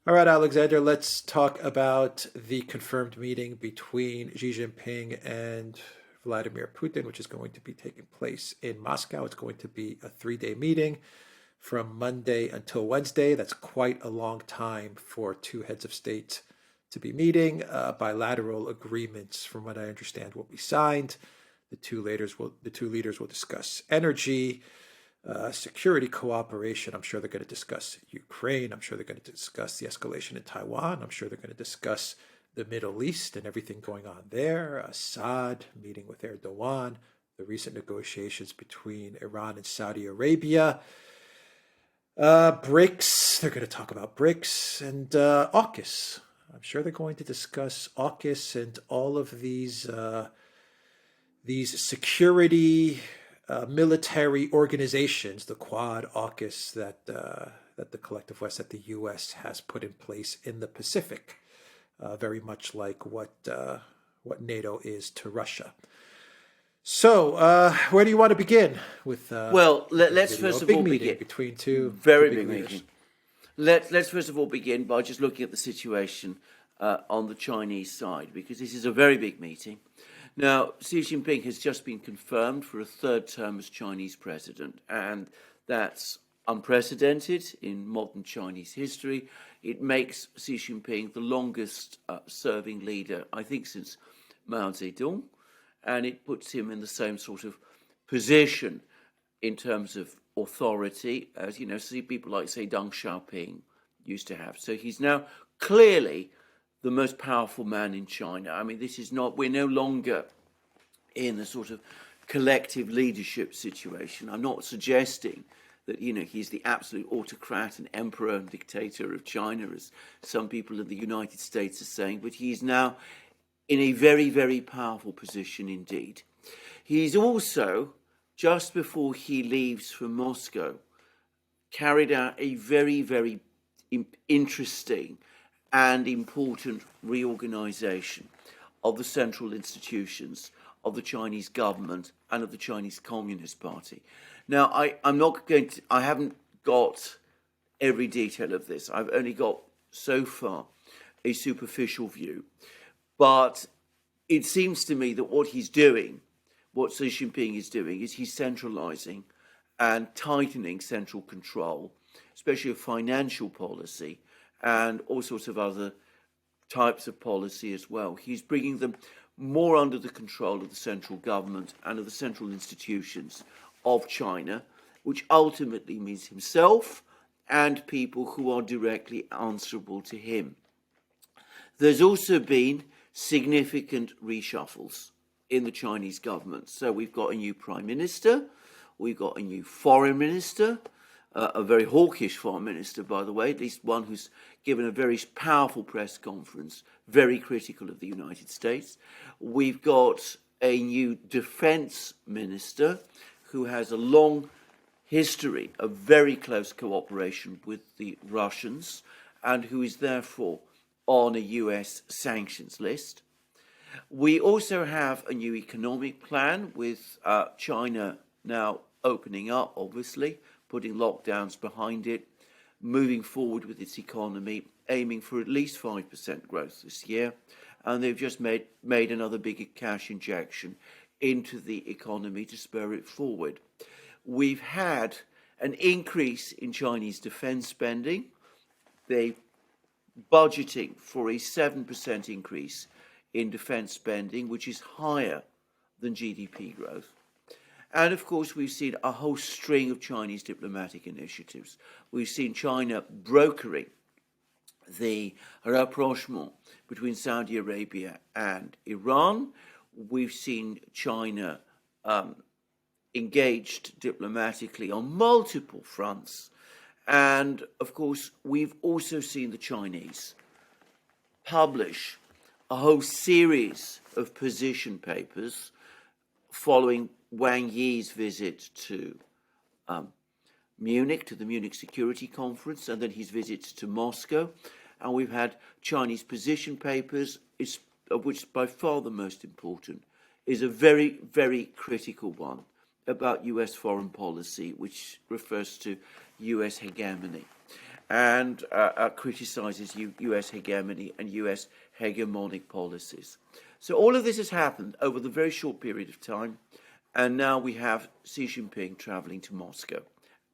All right, Alexander, let's talk about the confirmed meeting between Xi Jinping and Vladimir Putin, which is going to be taking place in Moscow. It's going to be a 3-day meeting from Monday until Wednesday. That's quite a long time for two heads of state to be meeting. Bilateral agreements, from what I understand, will be signed. The two leaders will discuss energy, security cooperation. I'm sure they're going to discuss Ukraine. I'm sure they're going to discuss the escalation in Taiwan. I'm sure they're going to discuss the Middle East and everything going on there. Assad meeting with Erdogan, the recent negotiations between Iran and Saudi Arabia. BRICS, they're going to talk about BRICS and AUKUS. I'm sure they're going to discuss AUKUS and all of these security military organizations, the Quad, AUKUS, that the Collective West, that the U.S. has put in place in the Pacific, very much like what NATO is to Russia. So, where do you want to begin with? Let's first of all begin between two very big big leaders. meeting. Let's first of all begin by just looking at the situation on the Chinese side, because this is a very big meeting. Now, Xi Jinping has just been confirmed for a third term as Chinese president, and that's unprecedented in modern Chinese history. It makes Xi Jinping the longest serving leader, I think, since Mao Zedong, and it puts him in the same sort of position in terms of authority as, see people like, say, Deng Xiaoping used to have. So he's now clearly the most powerful man in China. I mean, we're no longer in a sort of collective leadership situation. I'm not suggesting that, he's the absolute autocrat and emperor and dictator of China, as some people in the United States are saying, but he's now in a very, very powerful position indeed. He's also, just before he leaves for Moscow, carried out a very, very interesting and important reorganization of the central institutions of the Chinese government and of the Chinese Communist Party. Now, I haven't got every detail of this. I've only got, so far, a superficial view. But it seems to me that what Xi Jinping is doing, is he's centralizing and tightening central control, especially of financial policy and all sorts of other types of policy as well. He's bringing them more under the control of the central government and of the central institutions of China, which ultimately means himself and people who are directly answerable to him. There's also been significant reshuffles in the Chinese government. So we've got a new prime minister, we've got a new foreign minister, a very hawkish foreign minister, by the way, at least one who's given a very powerful press conference, very critical of the United States. We've got a new defense minister who has a long history of very close cooperation with the Russians and who is therefore on a US sanctions list. We also have a new economic plan with China now opening up, obviously, putting lockdowns behind it, moving forward with its economy, aiming for at least 5% growth this year. And they've just made another big cash injection into the economy to spur it forward. We've had an increase in Chinese defense spending. They're budgeting for a 7% increase in defense spending, which is higher than GDP growth. And of course, we've seen a whole string of Chinese diplomatic initiatives. We've seen China brokering the rapprochement between Saudi Arabia and Iran. We've seen China engaged diplomatically on multiple fronts. And of course, we've also seen the Chinese publish a whole series of position papers following Wang Yi's visit to Munich, to the Munich Security Conference, and then his visits to Moscow. And we've had Chinese position papers, of which by far the most important is a very, very critical one about US foreign policy, which refers to US hegemony. and criticizes U.S. hegemony and U.S. hegemonic policies. So all of this has happened over the very short period of time, and now we have Xi Jinping traveling to Moscow.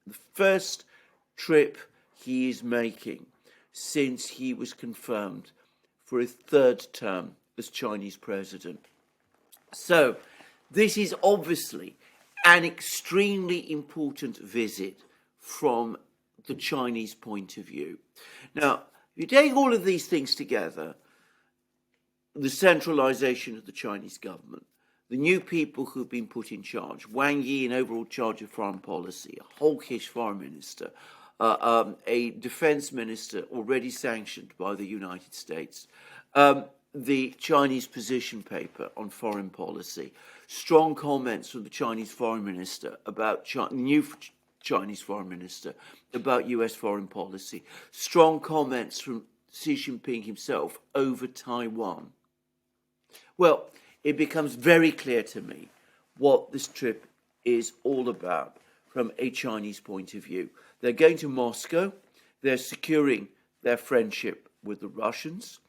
The first trip he is making since he was confirmed for a third term as Chinese president. So this is obviously an extremely important visit from the Chinese point of view. Now, if you take all of these things together, the centralization of the Chinese government, the new people who've been put in charge, Wang Yi in overall charge of foreign policy, a hawkish foreign minister, a defense minister already sanctioned by the United States, the Chinese position paper on foreign policy, strong comments from the Chinese foreign minister about new Chinese foreign minister about US foreign policy, strong comments from Xi Jinping himself over Taiwan. Well, it becomes very clear to me what this trip is all about from a Chinese point of view. They're going to Moscow. They're securing their friendship with the Russians.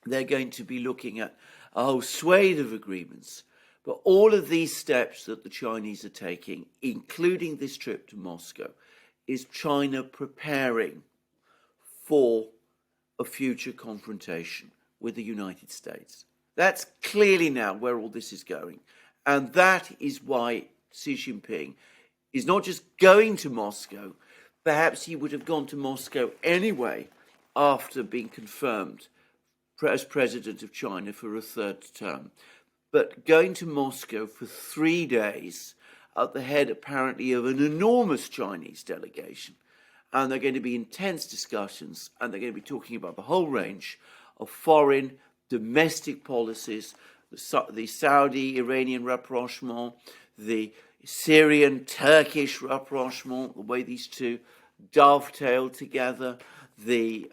They're going to be looking at a whole swathe of agreements. But all of these steps that the Chinese are taking, including this trip to Moscow, is China preparing for a future confrontation with the United States. That's clearly now where all this is going. And that is why Xi Jinping is not just going to Moscow. Perhaps he would have gone to Moscow anyway after being confirmed as president of China for a third term. But going to Moscow for 3 days at the head apparently of an enormous Chinese delegation. And they're going to be intense discussions, and they're going to be talking about the whole range of foreign, domestic policies, the Saudi-Iranian rapprochement, the Syrian-Turkish rapprochement, the way these two dovetail together, the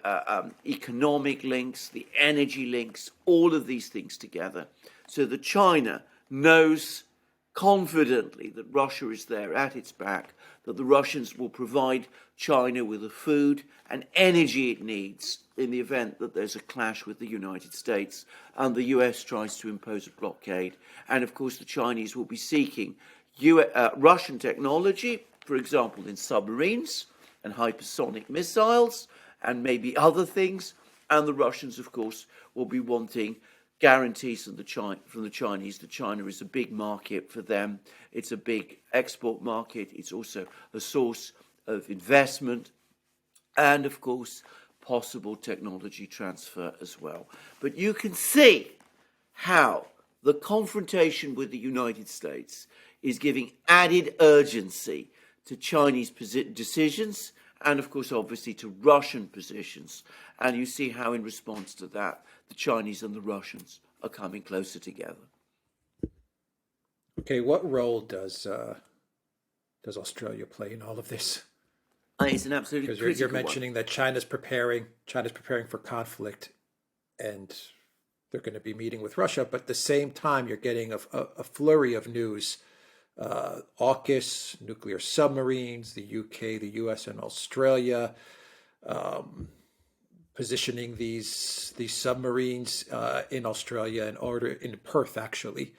economic links, the energy links, all of these things together, so that China knows confidently that Russia is there at its back, that the Russians will provide China with the food and energy it needs in the event that there's a clash with the United States and the US tries to impose a blockade. And of course, the Chinese will be seeking Russian technology, for example, in submarines and hypersonic missiles and maybe other things. And the Russians, of course, will be wanting guarantees from the Chinese that China is a big market for them. It's a big export market. It's also a source of investment and, of course, possible technology transfer as well. But you can see how the confrontation with the United States is giving added urgency to Chinese decisions and, of course, obviously to Russian positions. And you see how in response to that, the Chinese and the Russians are coming closer together. Okay, what role does Australia play in all of this? It's an absolutely critical Because you're mentioning one. that China's preparing for conflict, and they're going to be meeting with Russia. But at the same time, you're getting a flurry of news: AUKUS, nuclear submarines, the UK, the US, and Australia. Positioning these submarines in Australia in Perth actually,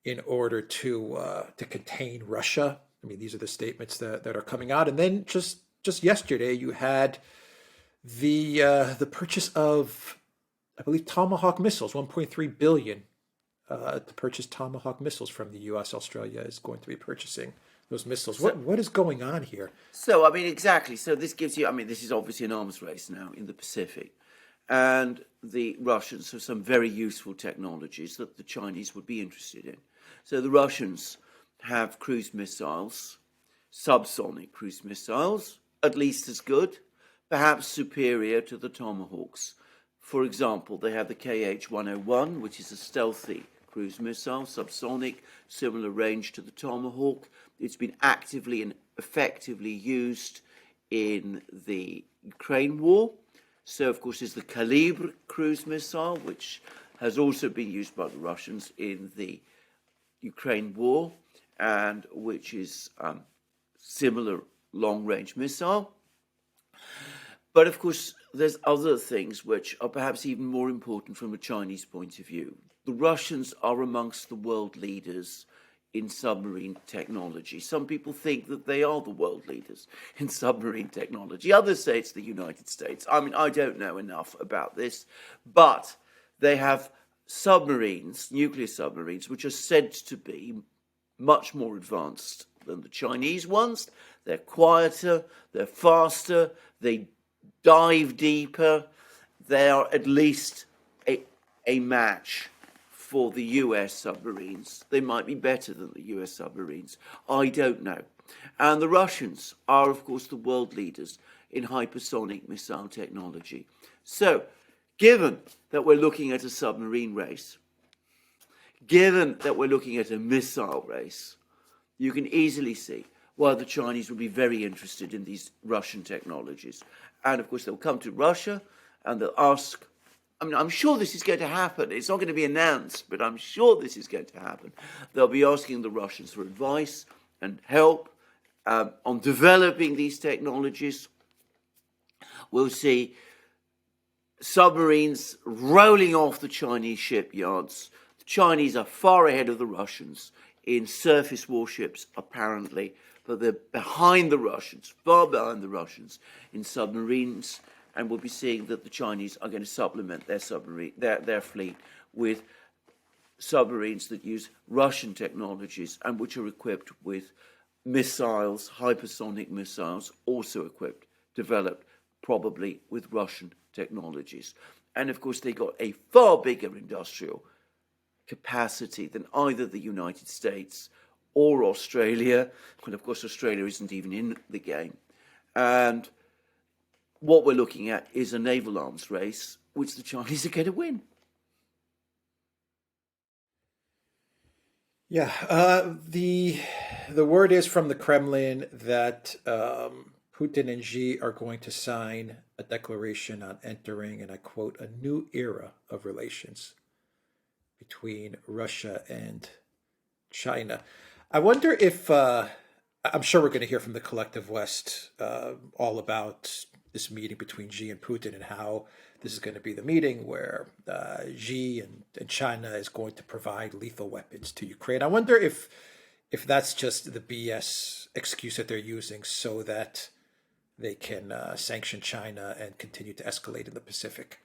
in order to contain Russia. I mean, these are the statements that are coming out. And then just yesterday, you had the purchase of, I believe, Tomahawk missiles, 1.3 billion to purchase Tomahawk missiles from the U.S. Australia is going to be purchasing those missiles. What is going on here? So, I mean, exactly. So this gives you, I mean, this is obviously an arms race now in the Pacific. And the Russians have some very useful technologies that the Chinese would be interested in. So the Russians have cruise missiles, subsonic cruise missiles, at least as good, perhaps superior to the Tomahawks. For example, they have the KH-101, which is a stealthy cruise missile, subsonic, similar range to the Tomahawk. It's been actively and effectively used in the Ukraine war. So, of course, is the Calibre cruise missile, which has also been used by the Russians in the Ukraine war, and which is similar long-range missile. But of course, there's other things which are perhaps even more important from a Chinese point of view. The Russians are amongst the world leaders in submarine technology. Some people think that they are the world leaders in submarine technology. Others say it's the United States. I mean, I don't know enough about this, but they have submarines, nuclear submarines, which are said to be much more advanced than the Chinese ones. They're quieter, they're faster, they dive deeper. They are at least a match for the US submarines. They might be better than the US submarines. I don't know. And the Russians are, of course, the world leaders in hypersonic missile technology. So, given that we're looking at a submarine race, given that we're looking at a missile race, you can easily see why the Chinese will be very interested in these Russian technologies. And of course, they'll come to Russia and they'll ask, I mean, I'm sure this is going to happen. It's not going to be announced, but I'm sure this is going to happen. They'll be asking the Russians for advice and help on developing these technologies. We'll see submarines rolling off the Chinese shipyards. The Chinese are far ahead of the Russians in surface warships, apparently, but they're behind the Russians, far behind the Russians in submarines, and we'll be seeing that the Chinese are going to supplement their submarine, their fleet with submarines that use Russian technologies and which are equipped with missiles, hypersonic missiles, also equipped, developed probably with Russian technologies. And of course, they got a far bigger industrial capacity than either the United States or Australia. And of course, Australia isn't even in the game. And what we're looking at is a naval arms race, which the Chinese are going to win. Yeah, the word is from the Kremlin that Putin and Xi are going to sign a declaration on entering, and I quote, a new era of relations between Russia and China. I wonder if I'm sure we're going to hear from the collective West all about this meeting between Xi and Putin and how this is going to be the meeting where Xi and China is going to provide lethal weapons to Ukraine. I wonder if that's just the BS excuse that they're using so that they can sanction China and continue to escalate in the Pacific.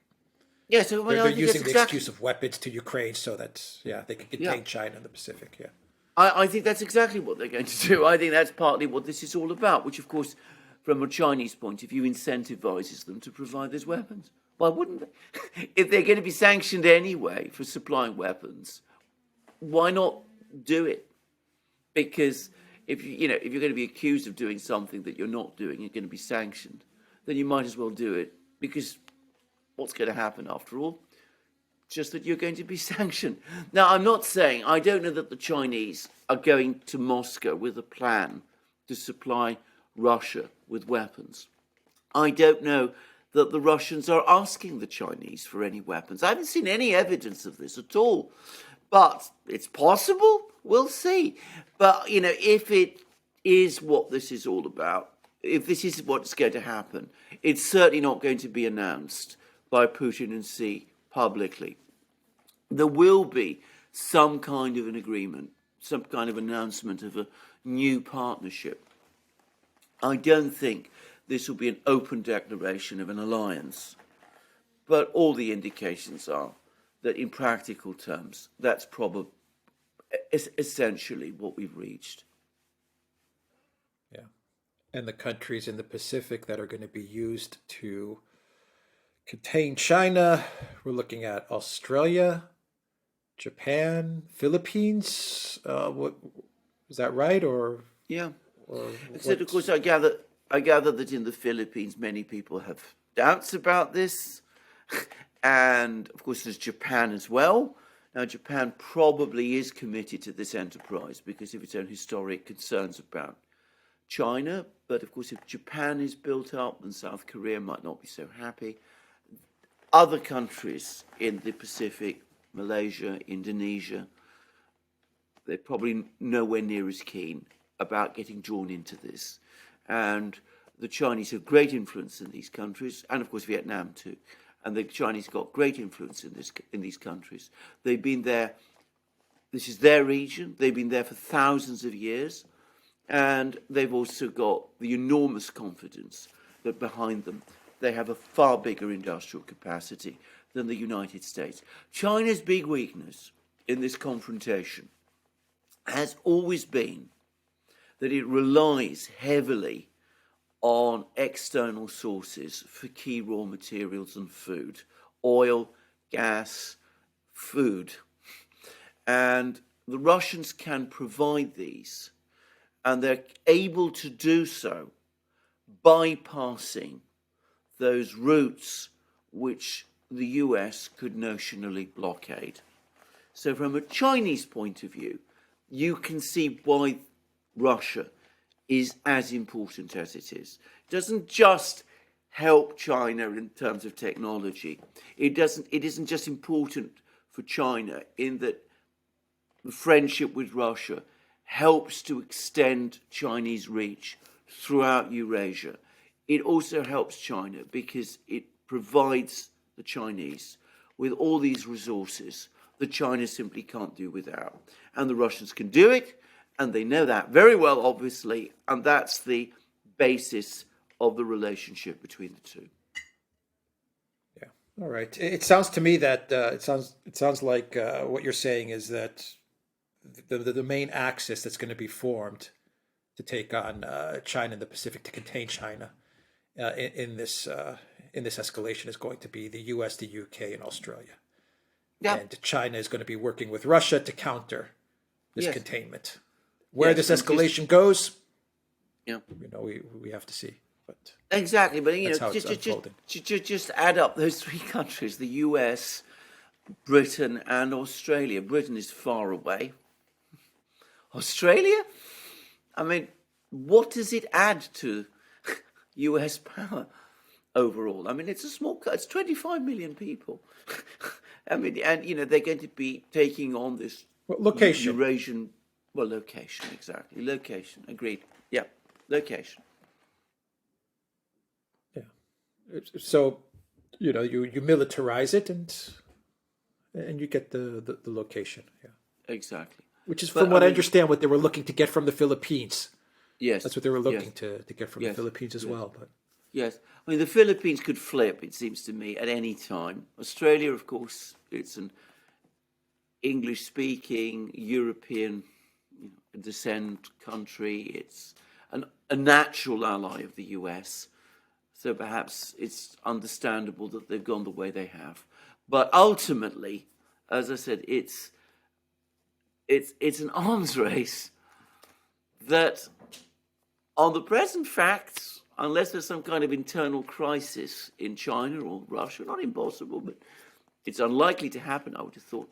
Yeah, so they're using the excuse of weapons to Ukraine so that they can contain China in the Pacific. Yeah. I think that's exactly what they're going to do. I think that's partly what this is all about, which, of course, from a Chinese point of view, incentivizes them to provide those weapons. Why wouldn't they? If they're going to be sanctioned anyway for supplying weapons, why not do it? Because if you're going to be accused of doing something that you're not doing, you're going to be sanctioned, then you might as well do it. Because what's going to happen after all? Just that you're going to be sanctioned. Now, I'm not saying, I don't know that the Chinese are going to Moscow with a plan to supply Russia with weapons. I don't know that the Russians are asking the Chinese for any weapons. I haven't seen any evidence of this at all. But it's possible. We'll see. But, if it is what this is all about, if this is what's going to happen, it's certainly not going to be announced by Putin and Xi publicly. There will be some kind of an agreement, some kind of announcement of a new partnership. I don't think this will be an open declaration of an alliance, but all the indications are that in practical terms, that's probably essentially what we've reached. Yeah. And the countries in the Pacific that are going to be used to contain China, we're looking at Australia, Japan, Philippines. What is that right? Or yeah. Except, of course, I gather that in the Philippines, many people have doubts about this, and of course, there's Japan as well. Now, Japan probably is committed to this enterprise because of its own historic concerns about China. But of course, if Japan is built up, then South Korea might not be so happy. Other countries in the Pacific, Malaysia, Indonesia, they're probably nowhere near as keen about getting drawn into this. And the Chinese have great influence in these countries, and of course Vietnam too. And the Chinese got great influence in these countries. They've been there. This is their region. They've been there for thousands of years, and they've also got the enormous confidence that behind them they have a far bigger industrial capacity than the United States. China's big weakness in this confrontation has always been that it relies heavily on external sources for key raw materials and food, oil, gas, food. And the Russians can provide these, and they're able to do so bypassing those routes which the US could notionally blockade. So from a Chinese point of view, you can see why Russia is as important as it is. It doesn't just help China in terms of technology. It isn't just important for China in that the friendship with Russia helps to extend Chinese reach throughout Eurasia. It also helps China because it provides the Chinese with all these resources that China simply can't do without. And the Russians can do it, and they know that very well, obviously, and that's the basis of the relationship between the two. Yeah. All right. It sounds to me that it sounds like what you're saying is that the main axis that's going to be formed to take on China in the Pacific, to contain China in this escalation, is going to be the U.S., the U.K., and Australia. Yep. And China is going to be working with Russia to counter this containment. Where this escalation goes, we have to see. But exactly, but just add up those three countries: the U.S., Britain, and Australia. Britain is far away. Australia? I mean, what does it add to U.S. power overall? I mean, it's a small. It's 25 million people. I mean, and they're going to be taking on this location. Eurasian. Well, location, exactly. Location, agreed. Yeah, location. Yeah. So, you militarize it and you get the location. Yeah. Exactly. Which is, from what I understand, what they were looking to get from the Philippines. Yes. That's what they were looking to get from the Philippines as well. But yes. I mean, the Philippines could flip, it seems to me, at any time. Australia, of course, it's an English-speaking, European descent country. It's a natural ally of the US. So perhaps it's understandable that they've gone the way they have. But ultimately, as I said, it's an arms race that, on the present facts, unless there's some kind of internal crisis in China or Russia, not impossible, but it's unlikely to happen, I would have thought,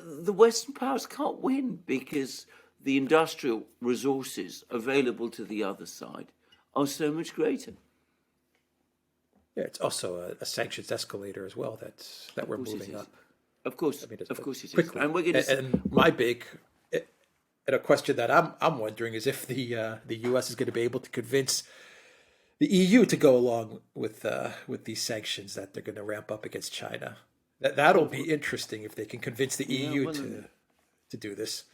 the Western powers can't win because the industrial resources available to the other side are so much greater. Yeah, it's also a sanctions escalator as well that we're moving up. Of course, it is. Quickly. And we're going to. And my big, and a question that I'm wondering is if the U.S. is going to be able to convince the EU to go along with these sanctions that they're going to ramp up against China. That'll be interesting if they can convince the EU to do this.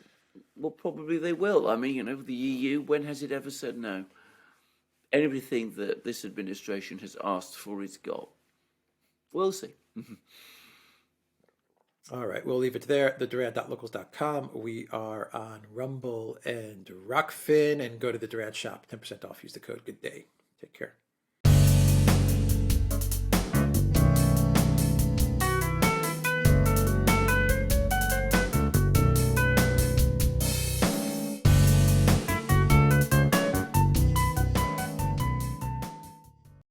Well, probably they will. I mean, the EU, when has it ever said no? Everything that this administration has asked for is got. We'll see. All right, we'll leave it there. TheDuran.locals.com. We are on Rumble and Rockfin, and go to the Duran shop. 10% off. Use the code. Good day. Take care.